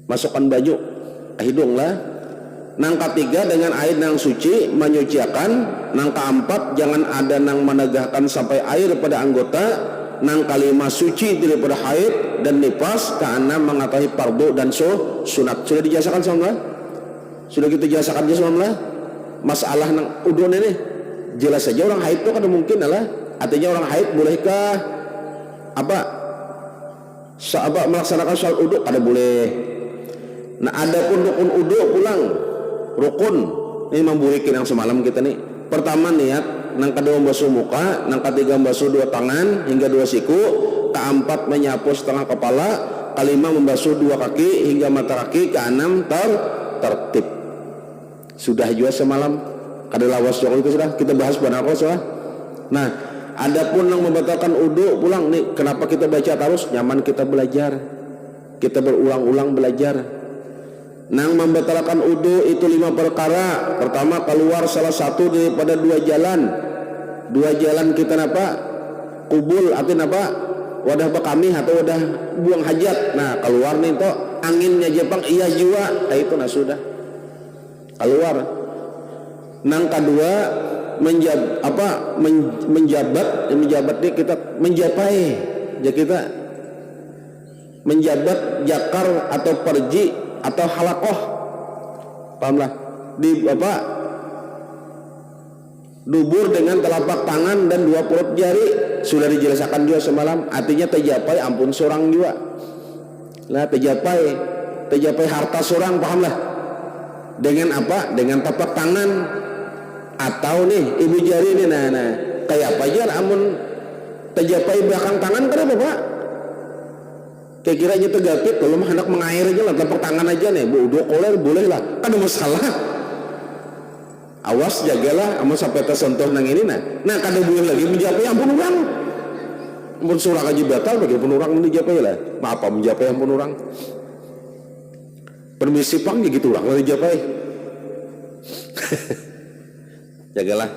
masukkan banyu hidung lah. Nang ketiga dengan air nang suci menyuciakan. Nang keempat jangan ada nang menegahkan sampai air pada anggota. Nang kelima suci daripada haid dan nifas, karena mengetahui fardu dan sunat. Sudah dijelaskan sama sudah kita jelaskan aja sama masalah nang udun ini jelas saja. Orang haid itu kan mungkin adalah artinya orang haid bolehkah sahabat melaksanakan sholat uduk? Kada boleh. Nah ada pun rukun uduk pulang rukun ini memburikin yang semalam kita nih. Pertama niat, nang kedua membasuh muka, nang ketiga membasuh dua tangan hingga dua siku, keempat menyapu setengah kepala, kelima membasuh dua kaki hingga mata kaki, keenam tertib. Sudah juga semalam kada lawas itu sudah kita bahas pada apa sudah. Nah adapun yang membatalkan uduk pulang nih, kenapa kita baca terus? Nyaman kita belajar, kita berulang-ulang belajar. Nang membatalkan wudu itu 5 perkara. Pertama, keluar salah satu daripada dua jalan. Dua jalan kita napa? Kubul artinya apa? Wadah bekami atau wadah buang hajat. Nah, keluar nih toh anginnya Jepang iya jiwa. Kayak itu nah sudah. Keluar. Nang kedua menjabat nih kita menjapai. Ya kita menjabat jakar atau perji atau halakoh, pahamlah di dubur dengan telapak tangan dan 2 perut jari. Sudah dijelaskan juga semalam, artinya terjapai ampun seorang juga lah, terjapai harta seorang, pahamlah dengan apa? Dengan telapak tangan atau nih ibu jari ini. Nah kayak apa aja amun terjapai belakang tangan kenapa Pak? Kayak kira aja tegapit, kalau mah hendak mengair aja lah, telapak tangan aja nih, uduk koler boleh lah, kan ada masalah. Awas jagalah, amun sampai tersentuh nang ini nah kada boleh lagi menjapai ampun orang. Ampun surang aja batal, bagi pun orang menjapai lah. Apa menjapai ampun orang? Permisi pang gitu orang kalau dijapai. Jagalah.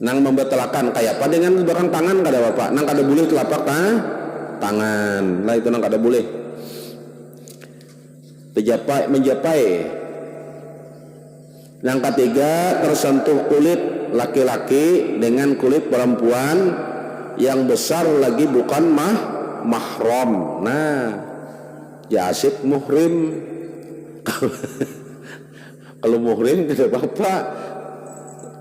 Nang membatalkan kayak apa dengan belakang tangan kada apa? Nang kada boleh telapak tangan lah, itu nang kada boleh. Menjapai. Yang ketiga, tersentuh kulit laki-laki dengan kulit perempuan yang besar lagi bukan mahram. Nah, jasib muhrim. Kalau muhrim tidak apa-apa,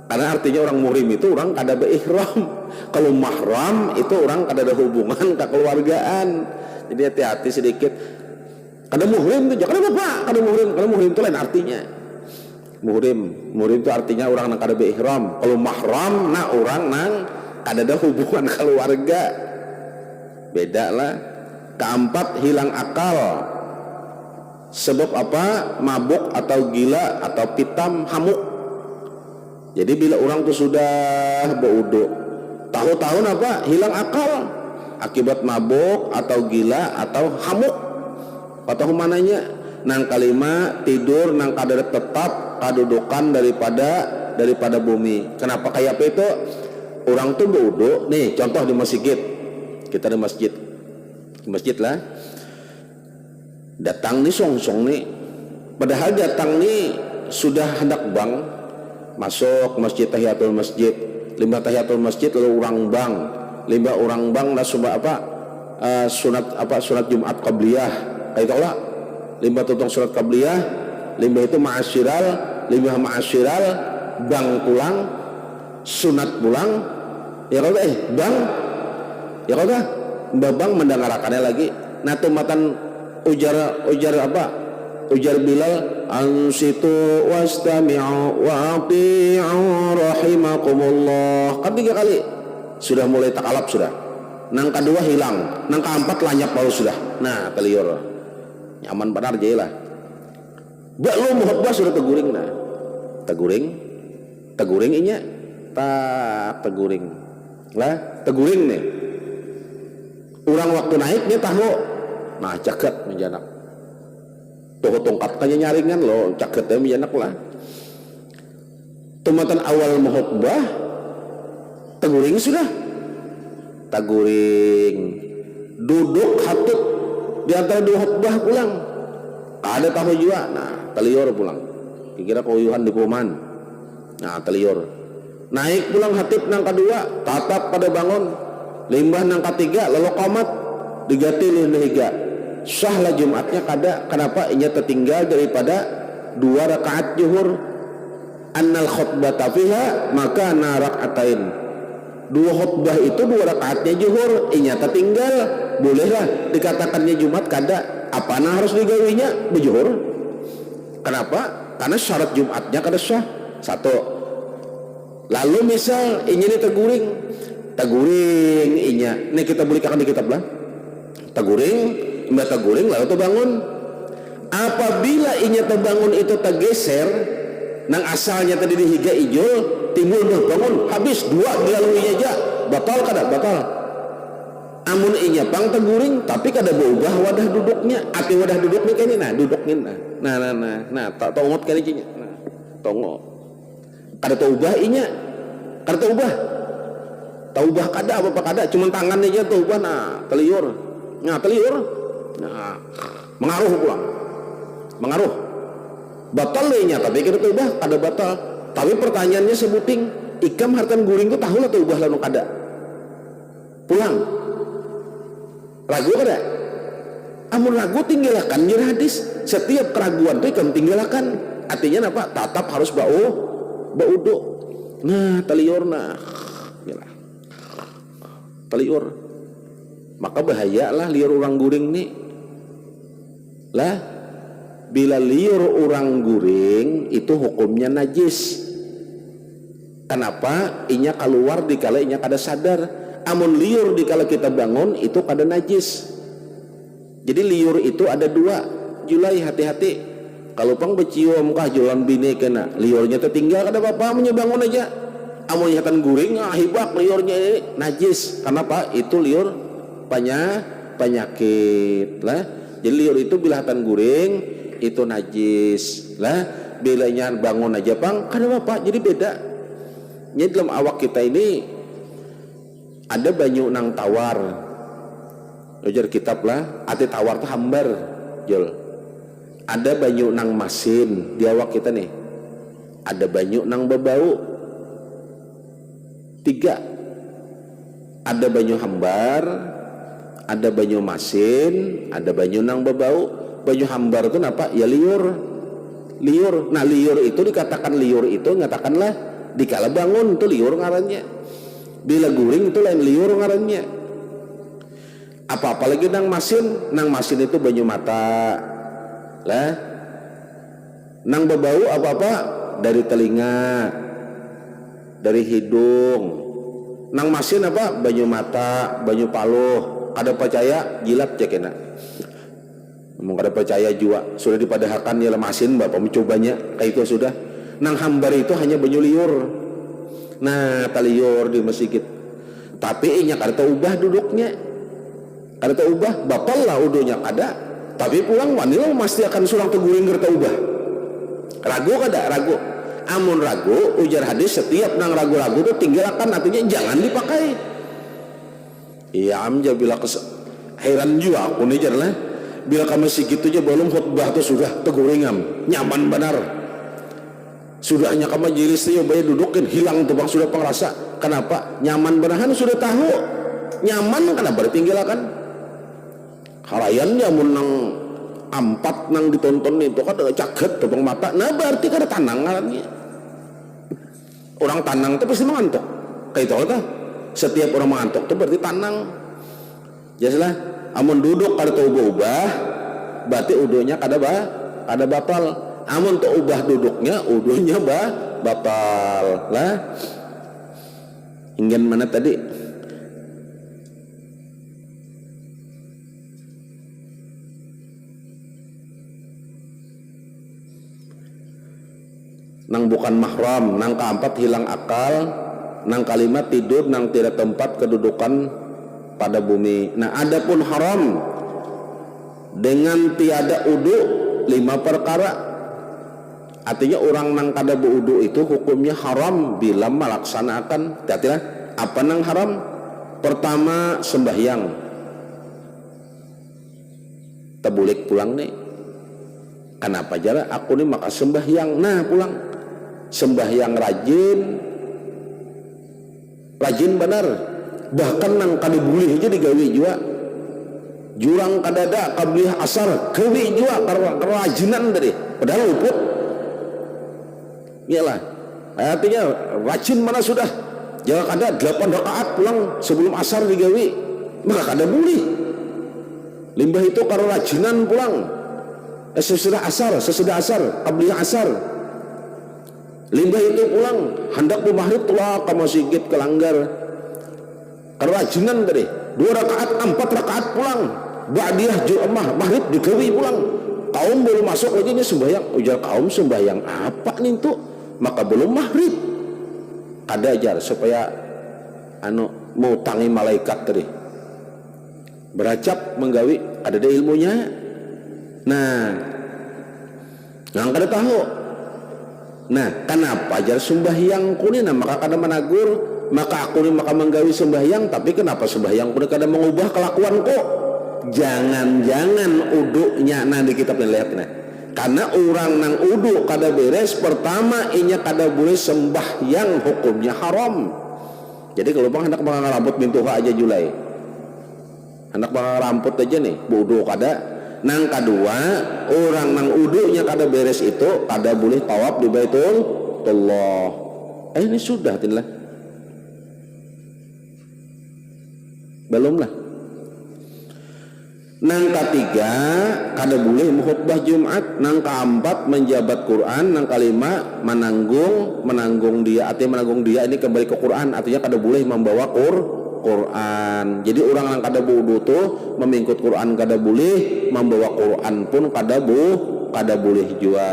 karena artinya orang muhrim itu orang kada berihram. Kalau mahram itu orang kada ada hubungan kekeluargaan. Jadi hati-hati sedikit. Kada muhrim itu jangan apa-apa. Kada muhrim itu lain artinya. Muhrim itu artinya orang nang kada berihram. Kalau mahram nah orang nang kada ada hubungan keluarga. Beda lah. Keempat, hilang akal. Sebab apa? Mabuk atau gila atau pitam, hamuk. Jadi bila orang tuh sudah berwudu, tahu-tahu apa? Hilang akal akibat mabuk atau gila atau hamuk. Atau mananya? Nang kelima, tidur nang kadar tetap kadudukan daripada bumi. Kenapa kayak apa itu? Orang tuh berwudu, nih contoh di masjid. Kita di masjid lah. Datang nih songsong nih. Padahal datang nih sudah hendak bang masuk masjid tahiyatul masjid. 5 tahiyatul masjid lalu orang bang lah sunat Jumat qabliyah. Kayak itulah 5 tutong sunat qabliyah, 5 itu ma'asyiral, 5 ma'asyiral bang pulang, sunat pulang. Ya kalau bang ya kalau babang mendengarkannya lagi. Nah tumatan ujar Bilal, ansitu wastami'u wa ati'u rahimakumullah. Kan 3 kali sudah mulai takalap sudah. nang kedua hilang, nang keempat lanyap baru sudah. Nah keliur nyaman benar aja lah. Bak lu mau khotbah sudah teguring, nah teguring inya tak teguring lah, teguring nih orang waktu naiknya tahu, nah caket menjanak tuh tongkat kayaknya nyaringan lo caketnya menjanak lah. Tumatan awal mau khotbah teguring sudah, teguring duduk hatut di antara dua khotbah pulang ada tahu juga, nah telior pulang kira koyuhan di Poman, nah telior naik pulang hatip nang kedua tatap pada bangun limbah nang ketiga lalu komat digati lihiga sahlah Jumatnya kada. Kenapa inya tertinggal daripada 2 rakaat zuhur? Annal khutbata fiha maka narak'atain, 2 khutbah itu 2 rakaatnya zuhur, inya tertinggal. Bolehlah dikatakannya Jumat kada, apa nah harus digawinya bejuhur? Kenapa? Karena syarat Jumatnya kada sah. Satu. Lalu misal inya ini teguring inya, ini kita belikan di kitab lah. Teguring lalu terbangun. Apabila inya terbangun itu tergeser, nang asalnya tadi dihiga ijol, timbul bangun, habis 2 dilalui aja, batal kada? Batal. Amun inya pang teguring tapi kada berubah wadah duduknya, ati wadah duduknya kini nah duduknya nah tak tongot kali inya, nah tongot kada taubah inya, kada taubah kada apa kada, cuman tangannya aja taubah, nah teliur nah mengaruh pulang, mengaruh batal inya tapi kada taubah kada batal. Tapi pertanyaannya sebuting ikam hartan guring tu tahu lah taubah lalu kada pulang ragu kada? Amun ragu tinggalkan nyer hadis, setiap keraguan itu ikam tinggalkan. Artinya apa? Tatap harus baudo. Nah teliur nah teliur, maka bahaya lah liur orang guring nih lah. Bila liur orang guring itu hukumnya najis. Kenapa? Inya keluar dikala inya kada sadar. Amun liur dikala kita bangun itu kada najis. Jadi liur itu ada 2 julai, hati-hati. Kalau pang becium kah jualan bini kena liurnya tertinggal kada apa-apa, bangun aja. Amun nyatan guring hibak liurnya ini najis. Kenapa? Itu liur penyakit lah. Jadi liur itu bila hatan guring itu najis lah. Bila nyan bangun aja pang kada apa-apa. Jadi beda. Jadi dalam awak kita ini ada banyu nang tawar, ujar kitab lah, ati tawar tuh hambar jol. Ada banyu nang masin di awak kita nih, ada banyu nang bebau 3, ada banyu hambar, ada banyu masin, ada banyu nang bebau. Banyu hambar itu apa? Ya liur. Nah liur itu dikatakan liur itu ngatakanlah dikala bangun itu liur ngarannya. Bila guring itu lain liur ngarannya. Apa lagi nang masin itu banyu mata lah. Nang bebau apa dari telinga, dari hidung. Nang masin apa? Banyu mata, banyu paluh. Kada percaya jilat cek enak. Ngomong kada percaya juga sudah dipadahkan ya masin bapak mencobanya kayak itu sudah. Nang hambar itu hanya banyu liur. Nah taliur di masjid, tapi inya kada taubah duduknya, kada taubah batal lah udunya kada. Tapi pulang wanita mesti akan surang teguring kada taubah. Ragu kada? Ragu. Amun ragu ujar hadis setiap nang ragu-ragu itu tinggalkan, artinya jangan dipakai. Iya amja bila heran juga aku nih jarlah. Bila kami segitu aja belum khutbah tuh sudah teguringam nyaman benar. Sudahnya kamu majelis itu bayar dudukin hilang tuh bang sudah pengrasa. Kenapa? Nyaman benahan sudah tahu nyaman kenapa ditinggalkan? Halayan nyamun nang 4 nang ditonton itu kan caget tuh bang mata. Nah berarti kada tanang ngarannya. Orang tanang tuh pasti mengantuk. Kayak itu kan? Setiap orang mengantuk tuh berarti tanang. Jelaslah. Amun duduk kada tau ubah, berarti udunya kada batal. Amun tu ubah duduknya udunya batal lah. Ingin mana tadi nang bukan mahram, nang keempat hilang akal, nang kalimat tidur nang tidak tempat kedudukan pada bumi. Nah, adapun haram dengan tiada udu 5 perkara. Artinya orang nang kada berudu itu hukumnya haram bila melaksanakan. Hati-hatilah, apa nang haram? Pertama, sembahyang. Tebulik pulang nih. Kenapa jara aku nih maka sembahyang. Nah, pulang. Sembahyang rajin benar. Bahkan nang kada boleh aja digawi juga. Jurang kadada kablih asar gawi juga kerajinan tadi. Padahal luput. Iyalah. Artinya rajin mana sudah. Jangan kada 8 rakaat pulang sebelum asar digawi. Maka kada boleh. Limbah itu karo rajinan pulang. Sesudah asar, qabliyah asar. Limbah itu pulang, hendak maghrib tulah ka masjid kelanggar. Karo rajinan tadi, 2 rakaat, 4 rakaat pulang. Ba'diyah ju'amah, maghrib digawi pulang. Kaum belum masuk lagi nih sembahyang. Ujar kaum sembahyang apa nih tuh? Maka belum maghrib. Kada ajar supaya mau tangi malaikat tadi. Beracap menggawi ada ilmunya. Nah, nggak kada tahu. Nah, kenapa ajar sembahyang kunina maka kada menagur, maka aku ni maka menggawi sembahyang, tapi kenapa sembahyang kunina kada mengubah kelakuan kok? Jangan-jangan uduknya nah di kitab lihat nah. Karena orang nang uduk kada beres, pertama inya kada boleh sembahyang, hukumnya haram. Jadi kalau bang hendak menganggap rambut mintuha aja julai. Anak bakal ramput aja nih, wudu kada. Nang kedua, orang nang wudunya kada beres itu kada boleh tawaf di Baitullah. Ini sudah tidaklah. Belum lah. Nang ketiga, kada boleh khutbah Jumat. Nang keempat, menjabat Quran. Nang kelima, menanggung dia. Artinya menanggung dia ini kembali ke Quran. Artinya kada boleh membawa Quran. Jadi orang yang kada wudu tuh memingkut Quran kada boleh, membawa Quran pun kada boleh juga.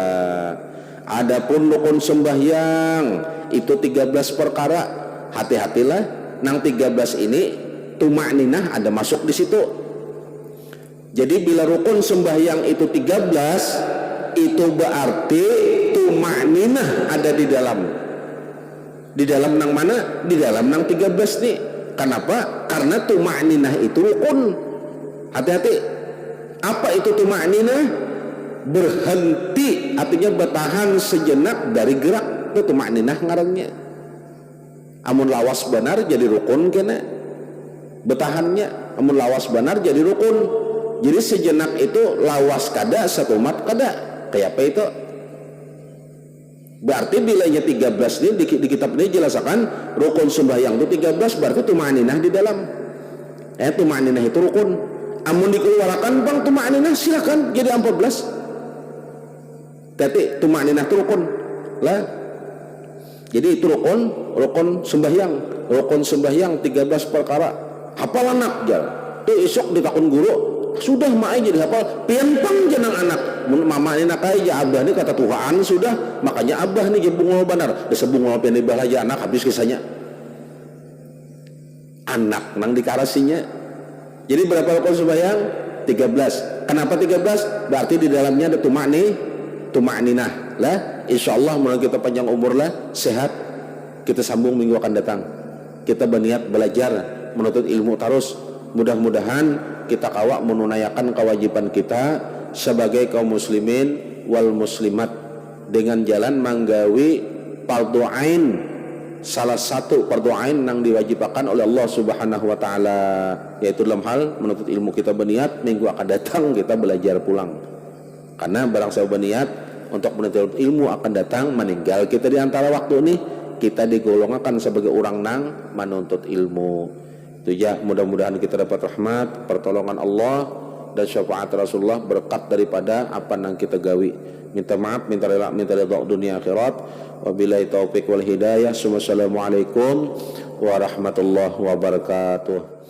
Adapun rukun sembahyang itu 13 perkara. Hati-hatilah, nang 13 ini tumakninah ada masuk di situ. Jadi bila rukun sembahyang itu 13, itu berarti tumakninah ada di dalam. Di dalam nang mana? Di dalam nang 13 nih. Kenapa? Karena tumakninah itu rukun. Hati-hati. Apa itu tumakninah? Berhenti, artinya bertahan sejenak dari gerak. Itu tumakninah ngarannya. Amun lawas benar jadi rukun kena. Bertahannya. Amun lawas benar jadi rukun. Jadi sejenak itu lawas kada, satumat kada. Kayak apa itu? Berarti bilanya 13 ini di kitab ini jelaskan rukun sembahyang itu 13, berarti tumakninah di dalam. Tumakninah itu rukun. Amun dikeluarkan bang tumakninah silakan jadi 14. Tapi tumakninah itu rukun lah. Jadi itu rukun sembahyang. Rukun sembahyang 13 perkara. Hafal anak jar. Tuh esok ditakun guru sudah maai jadi hafal piantang jenang anak. Mama ini nakai ya abah ini kata Tuhan sudah, makanya abah ini jadi bungol benar. Desa bungol pian di balaja anak habis kisahnya. Anak nang dikarasinya. Jadi berapa rukun sembahyang? 13. Kenapa 13? Berarti di dalamnya ada tumakninah lah. Insyaallah mudah kita panjang umur lah, sehat. Kita sambung minggu akan datang. Kita berniat belajar menuntut ilmu terus. Mudah-mudahan kita kawak menunaikan kewajiban kita sebagai kaum muslimin wal muslimat dengan jalan manggawi fardhu ain, salah satu fardhu ain yang diwajibkan oleh Allah Subhanahu wa taala, yaitu dalam hal menuntut ilmu. Kita berniat minggu akan datang kita belajar pulang. Karena barang saya berniat untuk menuntut ilmu akan datang meninggal kita di antara waktu ini, kita digolongkan sebagai orang nang menuntut ilmu. Itu ya, mudah-mudahan kita dapat rahmat, pertolongan Allah dan syafaat Rasulullah, berkat daripada apa yang kita gawi. Minta maaf, minta rela, minta ridha dunia akhirat. Wabillahi taufik wal hidayah. Wassalamualaikum warahmatullahi wabarakatuh.